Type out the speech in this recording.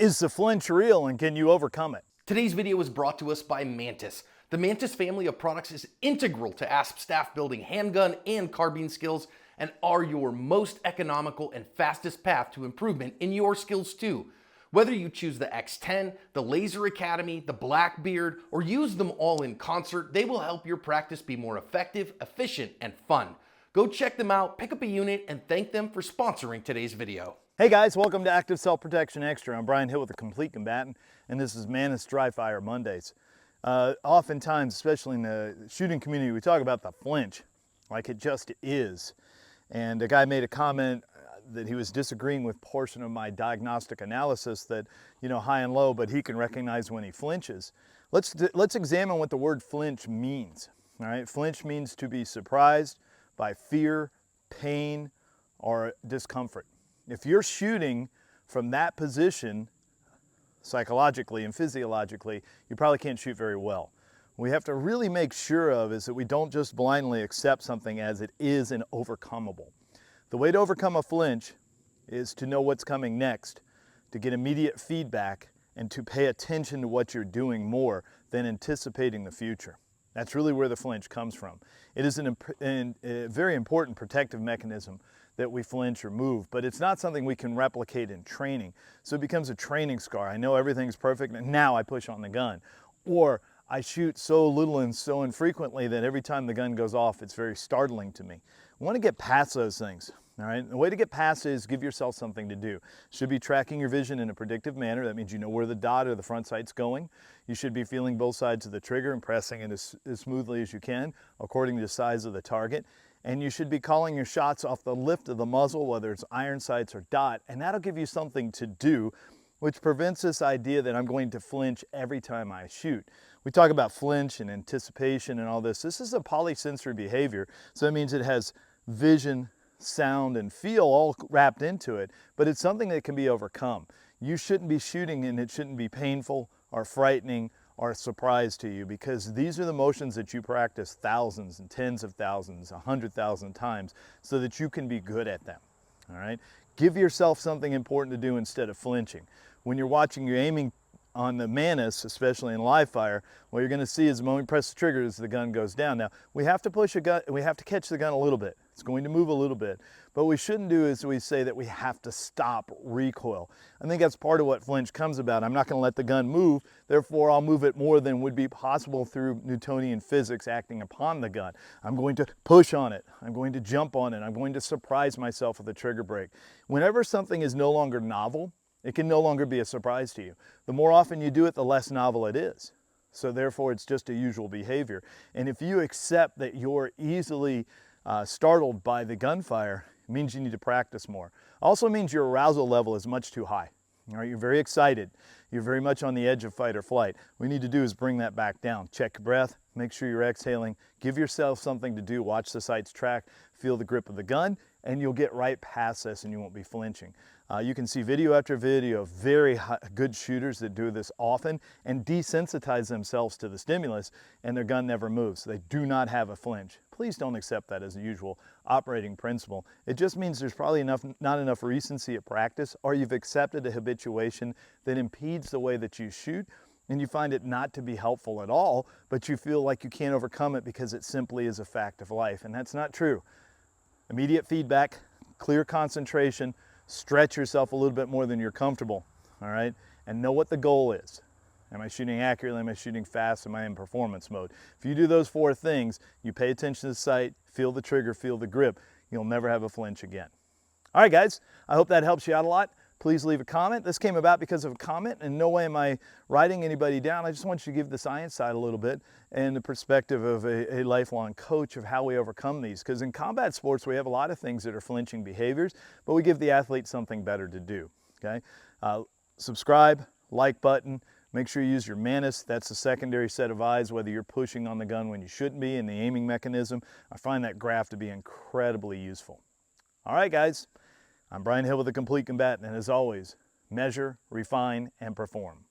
Is the flinch real and can you overcome it? Today's video is brought to us by Mantis. The Mantis family of products is integral to ASP staff building handgun and carbine skills and are your most economical and fastest path to improvement in your skills too. Whether you choose the X10, the Laser Academy, the Blackbeard, or use them all in concert, they will help your practice be more effective, efficient, and fun. Go check them out, pick up a unit, and thank them for sponsoring today's video. Hey guys, welcome to Active Self-Protection Extra. I'm Brian Hill with the Complete Combatant, and this is Mantis Dry Fire Mondays. Oftentimes, especially in the shooting community, we talk about the flinch like it just is. And a guy made a comment that he was disagreeing with portion of my diagnostic analysis that, you know, high and low, but he can recognize when he flinches. Let's examine what the word flinch means. All right, flinch means to be surprised by fear, pain, or discomfort. If you're shooting from that position, psychologically and physiologically, you probably can't shoot very well. What we have to really make sure of is that we don't just blindly accept something as it is and overcomable. The way to overcome a flinch is to know what's coming next, to get immediate feedback, and to pay attention to what you're doing more than anticipating the future. That's really where the flinch comes from. It is a very important protective mechanism that we flinch or move, but it's not something we can replicate in training. So it becomes a training scar. I know everything's perfect and now I push on the gun. Or I shoot so little and so infrequently that every time the gun goes off, it's very startling to me. I want to get past those things. All right, the way to get past it is give yourself something to do. Should be tracking your vision in a predictive manner. That means you know where the dot or the front sight's going. You should be feeling both sides of the trigger and pressing it as smoothly as you can according to the size of the target. And you should be calling your shots off the lift of the muzzle, whether it's iron sights or dot, and that'll give you something to do, which prevents this idea that I'm going to flinch every time I shoot. We talk about flinch and anticipation and all this. This is a polysensory behavior, so that means it has vision, sound, and feel all wrapped into it, but it's something that can be overcome. You shouldn't be shooting and it shouldn't be painful or frightening or a surprise to you, because these are the motions that you practice thousands and tens of thousands, 100,000 times so that you can be good at them. All right? Give yourself something important to do instead of flinching. When you're watching, you're aiming on the Mantis, especially in live fire, what you're going to see is the moment you press the trigger is the gun goes down. Now, we have to push a gun, we have to catch the gun a little bit. It's going to move a little bit. But what we shouldn't do is we say that we have to stop recoil. I think that's part of what flinch comes about. I'm not going to let the gun move, therefore I'll move it more than would be possible through Newtonian physics acting upon the gun. I'm going to push on it. I'm going to jump on it. I'm going to surprise myself with a trigger break. Whenever something is no longer novel, it can no longer be a surprise to you. The more often you do it, the less novel it is. So therefore, it's just a usual behavior. And if you accept that you're easily startled by the gunfire, it means you need to practice more. Also means your arousal level is much too high. All right, you're very excited. You're very much on the edge of fight or flight. What we need to do is bring that back down. Check your breath, make sure you're exhaling, give yourself something to do, watch the sights track, feel the grip of the gun, and you'll get right past this and you won't be flinching. You can see video after video of very good shooters that do this often and desensitize themselves to the stimulus and their gun never moves. They do not have a flinch. Please don't accept that as a usual operating principle. It just means there's probably not enough recency at practice, or you've accepted a habituation that impedes the way that you shoot and you find it not to be helpful at all, but you feel like you can't overcome it because it simply is a fact of life, and that's not true. Immediate feedback, clear concentration, stretch yourself a little bit more than you're comfortable, all right? And know what the goal is. Am I shooting accurately? Am I shooting fast? Am I in performance mode? If you do those four things, you pay attention to the sight, feel the trigger, feel the grip, you'll never have a flinch again. All right, guys, I hope that helps you out a lot. Please leave a comment. This came about because of a comment, and no way am I writing anybody down. I just want you to give the science side a little bit and the perspective of a lifelong coach of how we overcome these. Because in combat sports, we have a lot of things that are flinching behaviors, but we give the athlete something better to do, okay? Subscribe, like button. Make sure you use your Mantis. That's the secondary set of eyes, whether you're pushing on the gun when you shouldn't be, and the aiming mechanism. I find that graph to be incredibly useful. All right, guys. I'm Brian Hill with the Complete Combatant, and as always, measure, refine, and perform.